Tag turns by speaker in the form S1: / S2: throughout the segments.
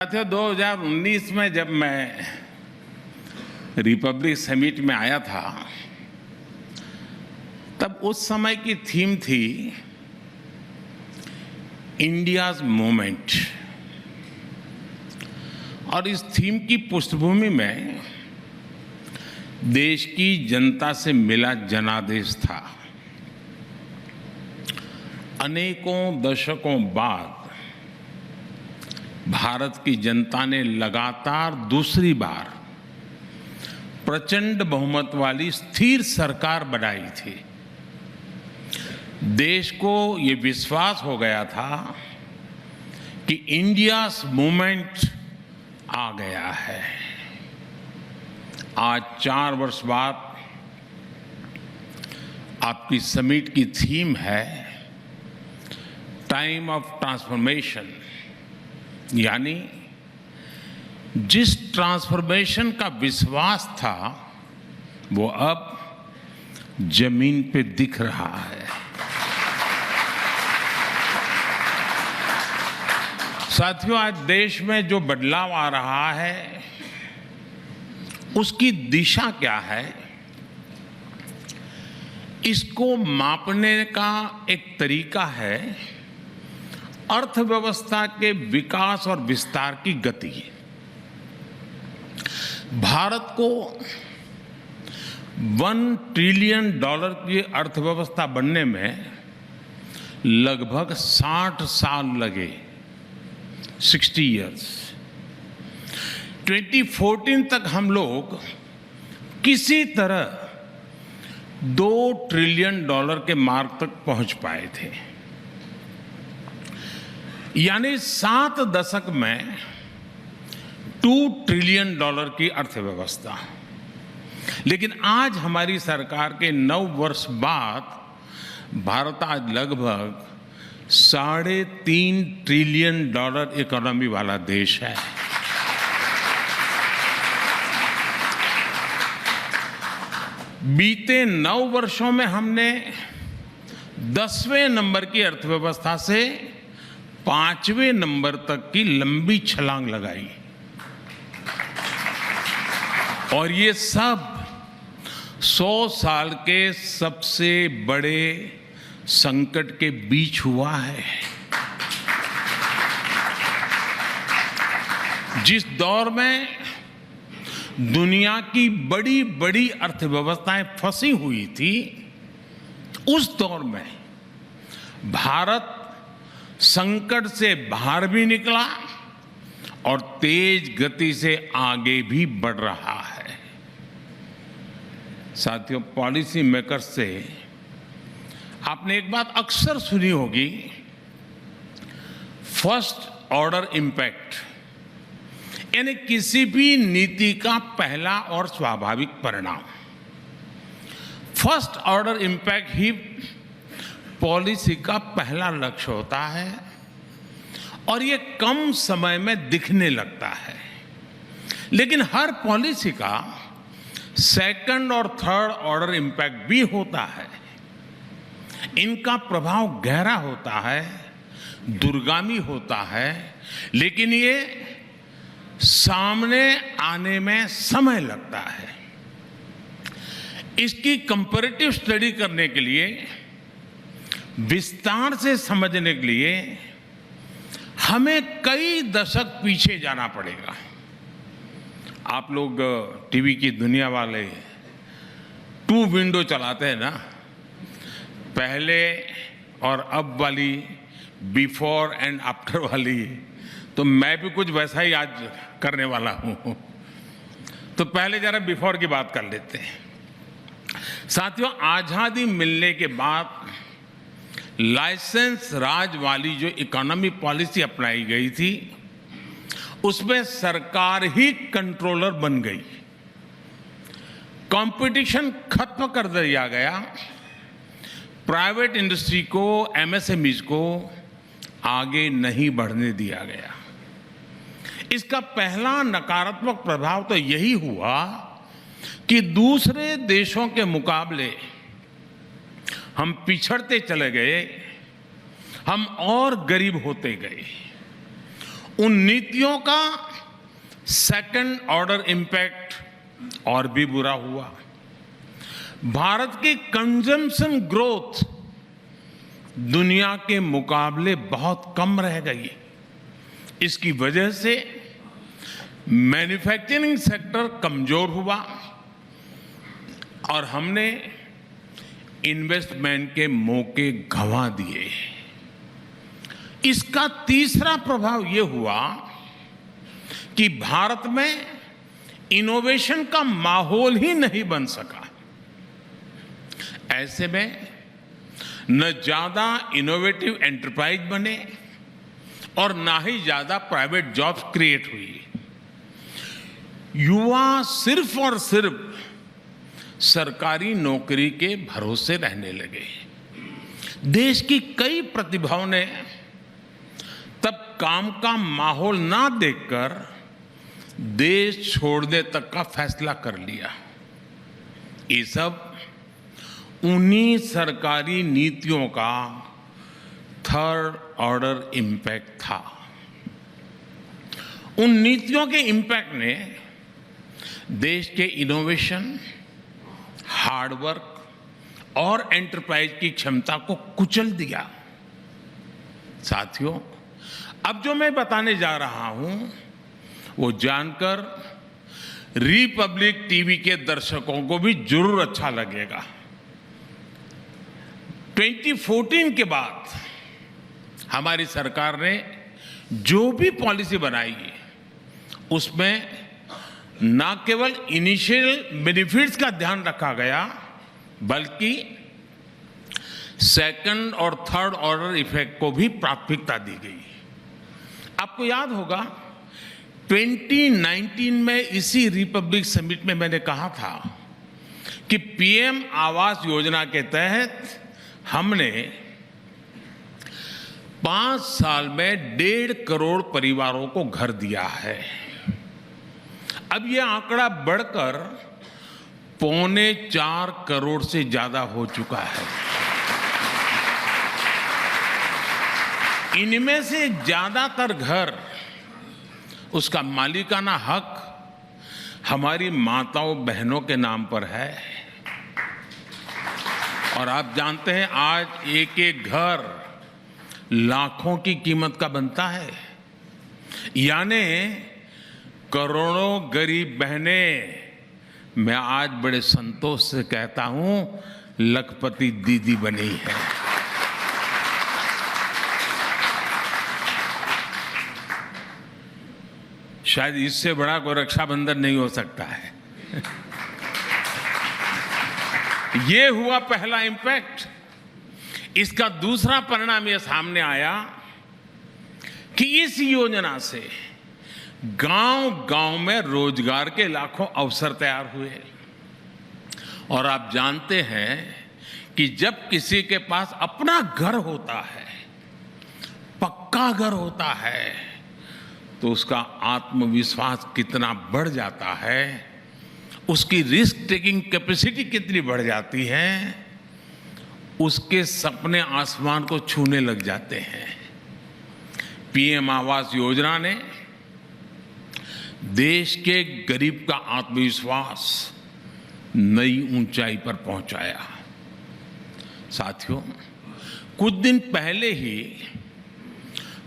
S1: साथियों, 2019 में जब मैं रिपब्लिक समिट में आया था, तब उस समय की थीम थी इंडियाज मूवमेंट। और इस थीम की पृष्ठभूमि में देश की जनता से मिला जनादेश था। अनेकों दशकों बाद भारत की जनता ने लगातार दूसरी बार प्रचंड बहुमत वाली स्थिर सरकार बनाई थी। देश को ये विश्वास हो गया था कि इंडियाज़ मूवमेंट आ गया है। आज 4 वर्ष बाद आपकी समिट की थीम है टाइम ऑफ ट्रांसफॉर्मेशन, यानी जिस ट्रांसफॉर्मेशन का विश्वास था वो अब जमीन पे दिख रहा है। साथियों, आज देश में जो बदलाव आ रहा है उसकी दिशा क्या है, इसको मापने का एक तरीका है अर्थव्यवस्था के विकास और विस्तार की गति। भारत को $1 ट्रिलियन की अर्थव्यवस्था बनने में लगभग 60 साल लगे, 60 इयर्स। 2014 तक हम लोग किसी तरह $2 ट्रिलियन के मार्क तक पहुंच पाए थे, यानी 7 दशक में $2 ट्रिलियन की अर्थव्यवस्था। लेकिन आज हमारी सरकार के 9 वर्ष बाद भारत आज लगभग $3.5 ट्रिलियन इकोनॉमी वाला देश है। बीते 9 वर्षों में हमने 10वें नंबर की अर्थव्यवस्था से 5वें नंबर तक की लंबी छलांग लगाई। और ये सब 100 साल के सबसे बड़े संकट के बीच हुआ है। जिस दौर में दुनिया की बड़ी बड़ी अर्थव्यवस्थाएं फंसी हुई थी, उस दौर में भारत संकट से बाहर भी निकला और तेज गति से आगे भी बढ़ रहा है। साथियों, पॉलिसी मेकर्स से आपने एक बात अक्सर सुनी होगी, फर्स्ट ऑर्डर इम्पैक्ट, यानी किसी भी नीति का पहला और स्वाभाविक परिणाम। First order impact he policy का पहला लक्ष्य होता है और ये कम समय में दिखने लगता है। लेकिन हर पॉलिसी का सेकंड और थर्ड ऑर्डर इम्पैक्ट भी होता है। इनका प्रभाव गहरा होता है, दूरगामी होता है, लेकिन ये सामने आने में समय लगता है। इसकी कंपैरेटिव स्टडी करने के लिए, विस्तार से समझने के लिए हमें कई दशक पीछे जाना पड़ेगा। आप लोग टीवी की दुनिया वाले 2 विंडो चलाते हैं ना, पहले और अब वाली, बिफोर एंड आफ्टर वाली, तो मैं भी कुछ वैसा ही आज करने वाला हूं। तो पहले जरा बिफोर की बात कर लेते हैं। साथियों, आजादी मिलने के बाद लाइसेंस राज वाली जो इकोनॉमी पॉलिसी अपनाई गई थी, उसमें सरकार ही कंट्रोलर बन गई। कंपटीशन खत्म कर दिया गया। प्राइवेट इंडस्ट्री को, एमएसएमईज को आगे नहीं बढ़ने दिया गया। इसका पहला नकारात्मक प्रभाव तो यही हुआ कि दूसरे देशों के मुकाबले हम पिछड़ते चले गए, हम और गरीब होते गए। उन नीतियों का सेकंड ऑर्डर इंपैक्ट और भी बुरा हुआ। भारत की कंजम्पशन ग्रोथ दुनिया के मुकाबले बहुत कम रह गई। इसकी वजह से मैन्युफैक्चरिंग सेक्टर कमजोर हुआ और हमने इन्वेस्टमेंट के मौके गंवा दिए। इसका तीसरा प्रभाव यह हुआ कि भारत में इनोवेशन का माहौल ही नहीं बन सका। ऐसे में न ज्यादा इनोवेटिव एंटरप्राइज बने और ना ही ज्यादा प्राइवेट जॉब्स क्रिएट हुई। युवा सिर्फ और सिर्फ सरकारी नौकरी के भरोसे रहने लगे। देश की कई प्रतिभाओं ने तब काम का माहौल ना देखकर देश छोड़ने तक का फैसला कर लिया। ये सब उन्हीं सरकारी नीतियों का थर्ड ऑर्डर इंपैक्ट था। उन नीतियों के इंपैक्ट ने देश के इनोवेशन, हार्डवर्क और एंटरप्राइज की क्षमता को कुचल दिया। साथियों, अब जो मैं बताने जा रहा हूं वो जानकर रिपब्लिक टीवी के दर्शकों को भी जरूर अच्छा लगेगा। 2014 के बाद हमारी सरकार ने जो भी पॉलिसी बनाई उसमें न केवल इनिशियल बेनिफिट्स का ध्यान रखा गया बल्कि सेकंड और थर्ड ऑर्डर इफेक्ट को भी प्राथमिकता दी गई। आपको याद होगा 2019 में इसी रिपब्लिक समिट में मैंने कहा था कि पीएम आवास योजना के तहत हमने 5 साल में 1.5 करोड़ परिवारों को घर दिया है। अब यह आंकड़ा बढ़कर 3.25 करोड़ से ज्यादा हो चुका है। इनमें से ज्यादातर घर, उसका मालिकाना हक हमारी माताओं बहनों के नाम पर है। और आप जानते हैं आज एक एक घर लाखों की कीमत का बनता है। यानी करोड़ों गरीब बहनें, मैं आज बड़े संतोष से कहता हूं, लखपति दीदी बनी है। शायद इससे बड़ा कोई रक्षाबंधन नहीं हो सकता है। ये हुआ पहला इंपैक्ट। इसका दूसरा परिणाम यह सामने आया कि इस योजना से गांव-गांव में रोजगार के लाखों अवसर तैयार हुए। और आप जानते हैं कि जब किसी के पास अपना घर होता है, पक्का घर होता है, तो उसका आत्मविश्वास कितना बढ़ जाता है, उसकी रिस्क टेकिंग कैपेसिटी कितनी बढ़ जाती है, उसके सपने आसमान को छूने लग जाते हैं। पीएम आवास योजना ने देश के गरीब का आत्मविश्वास नई ऊंचाई पर पहुंचाया। साथियों, कुछ दिन पहले ही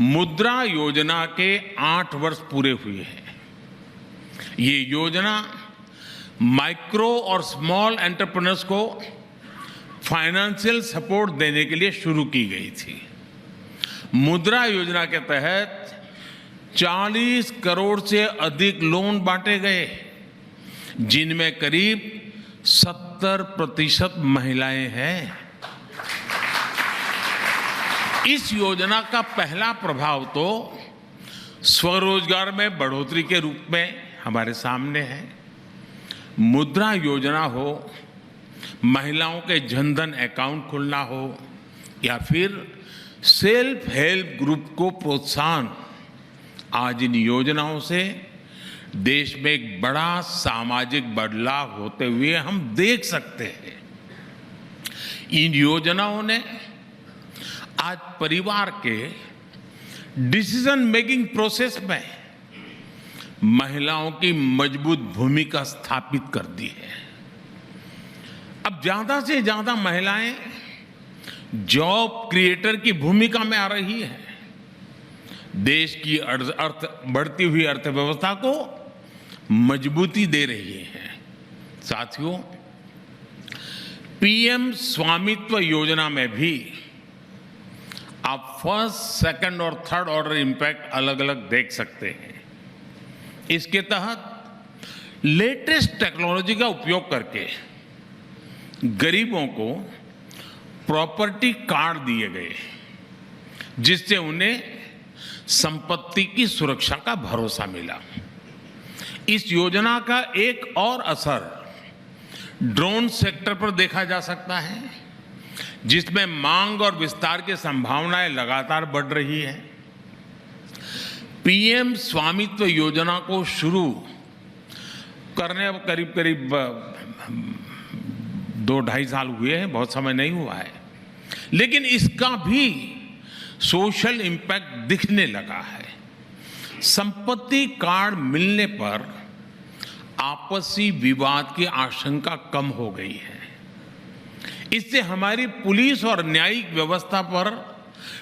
S1: मुद्रा योजना के 8 वर्ष पूरे हुए हैं। ये योजना माइक्रो और स्मॉल एंटरप्रेन्योर्स को फाइनेंशियल सपोर्ट देने के लिए शुरू की गई थी। मुद्रा योजना के तहत 40 करोड़ से अधिक लोन बांटे गए, जिनमें करीब 70% महिलाएं हैं। इस योजना का पहला प्रभाव तो स्वरोजगार में बढ़ोतरी के रूप में हमारे सामने है। मुद्रा योजना हो, महिलाओं के जनधन अकाउंट खुलना हो या फिर सेल्फ हेल्प ग्रुप को प्रोत्साहन, आज इन योजनाओं से देश में एक बड़ा सामाजिक बदलाव होते हुए हम देख सकते हैं। इन योजनाओं ने आज परिवार के डिसीजन मेकिंग प्रोसेस में महिलाओं की मजबूत भूमिका स्थापित कर दी है। अब ज्यादा से ज्यादा महिलाएं जॉब क्रिएटर की भूमिका में आ रही है। देश की बढ़ती हुई अर्थव्यवस्था को मजबूती दे रही है। साथियों, पीएम स्वामित्व योजना में भी आप फर्स्ट, सेकंड और थर्ड ऑर्डर इंपैक्ट अलग अलग देख सकते हैं। इसके तहत लेटेस्ट टेक्नोलॉजी का उपयोग करके गरीबों को प्रॉपर्टी कार्ड दिए गए, जिससे उन्हें संपत्ति की सुरक्षा का भरोसा मिला। इस योजना का एक और असर ड्रोन सेक्टर पर देखा जा सकता है, जिसमें मांग और विस्तार की संभावनाएं लगातार बढ़ रही है। पीएम स्वामित्व योजना को शुरू करने अब करीब करीब 2-2.5 साल हुए हैं, बहुत समय नहीं हुआ है, लेकिन इसका भी सोशल इम्पैक्ट दिखने लगा है। संपत्ति कार्ड मिलने पर आपसी विवाद की आशंका कम हो गई है। इससे हमारी पुलिस और न्यायिक व्यवस्था पर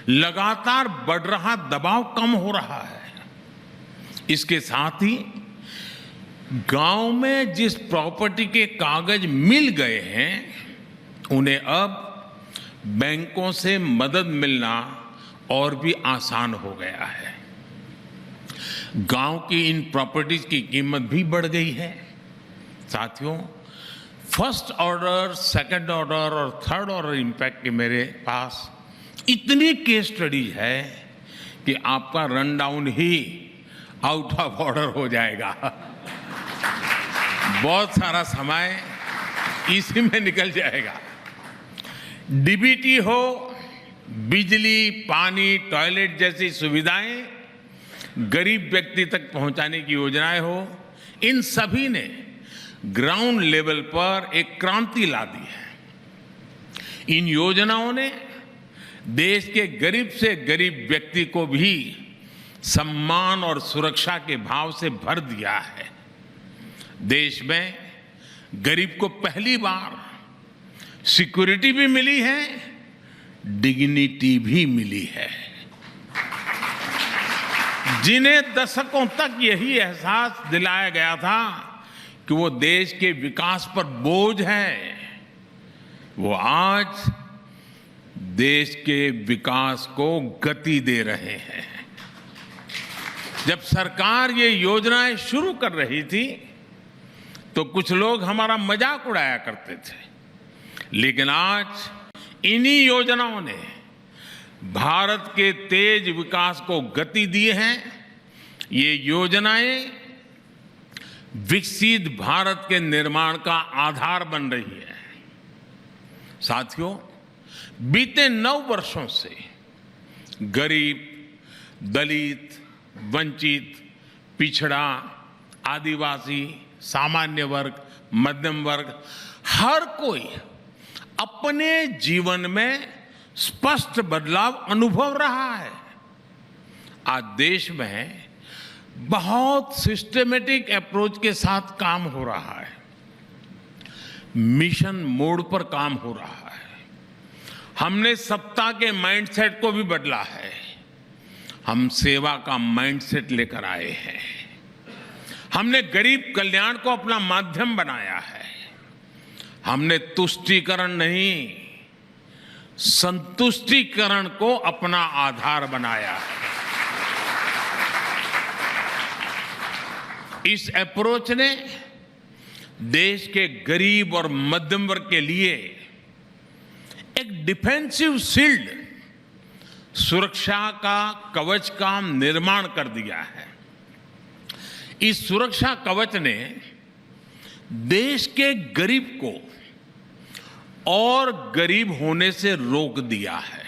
S1: लगातार बढ़ रहा दबाव कम हो रहा है। इसके साथ ही गांव में जिस प्रॉपर्टी के कागज मिल गए हैं, उन्हें अब बैंकों से मदद मिलना और भी आसान हो गया है। गांव की इन प्रॉपर्टीज की कीमत भी बढ़ गई है। साथियों, फर्स्ट ऑर्डर, सेकंड ऑर्डर और थर्ड ऑर्डर इंपैक्ट के मेरे पास इतनी केस स्टडीज है कि आपका run down he out of order हो जाएगा। बहुत सारा समय इसी में निकल जाएगा। डीबीटी हो, बिजली, पानी, टॉयलेट जैसी सुविधाएं गरीब व्यक्ति तक पहुंचाने की योजनाएं हो, इन सभी ने ग्राउंड लेवल पर एक क्रांति ला दी है। इन योजनाओं ने देश के गरीब से गरीब व्यक्ति को भी सम्मान और सुरक्षा के भाव से भर दिया है। देश में गरीब को पहली बार सिक्योरिटी भी मिली है, डिग्निटी भी मिली है। जिन्हें दशकों तक यही एहसास दिलाया गया था कि वो देश के विकास पर बोझ है, वो आज देश के विकास को गति दे रहे हैं। जब सरकार ये योजनाएं शुरू कर रही थी तो कुछ लोग हमारा मजाक उड़ाया करते थे, लेकिन आज इन्हीं योजनाओं ने भारत के तेज विकास को गति दी है। ये योजनाएं विकसित भारत के निर्माण का आधार बन रही है। साथियों, बीते 9 वर्षों से गरीब, दलित, वंचित, पिछड़ा, आदिवासी, सामान्य वर्ग, मध्यम वर्ग, हर कोई अपने जीवन में स्पष्ट बदलाव अनुभव रहा है। आज देश में बहुत सिस्टमेटिक अप्रोच के साथ काम हो रहा है। मिशन मोड पर काम हो रहा है। हमने सत्ता के माइंडसेट को भी बदला है। हम सेवा का माइंडसेट लेकर आए हैं। हमने गरीब कल्याण को अपना माध्यम बनाया है। हमने तुष्टीकरण नहीं, संतुष्टीकरण को अपना आधार बनाया है। इस अप्रोच ने देश के गरीब और मध्यम वर्ग के लिए एक डिफेंसिव शील्ड, सुरक्षा का कवच का निर्माण कर दिया है। इस सुरक्षा कवच ने देश के गरीब को और गरीब होने से रोक दिया है।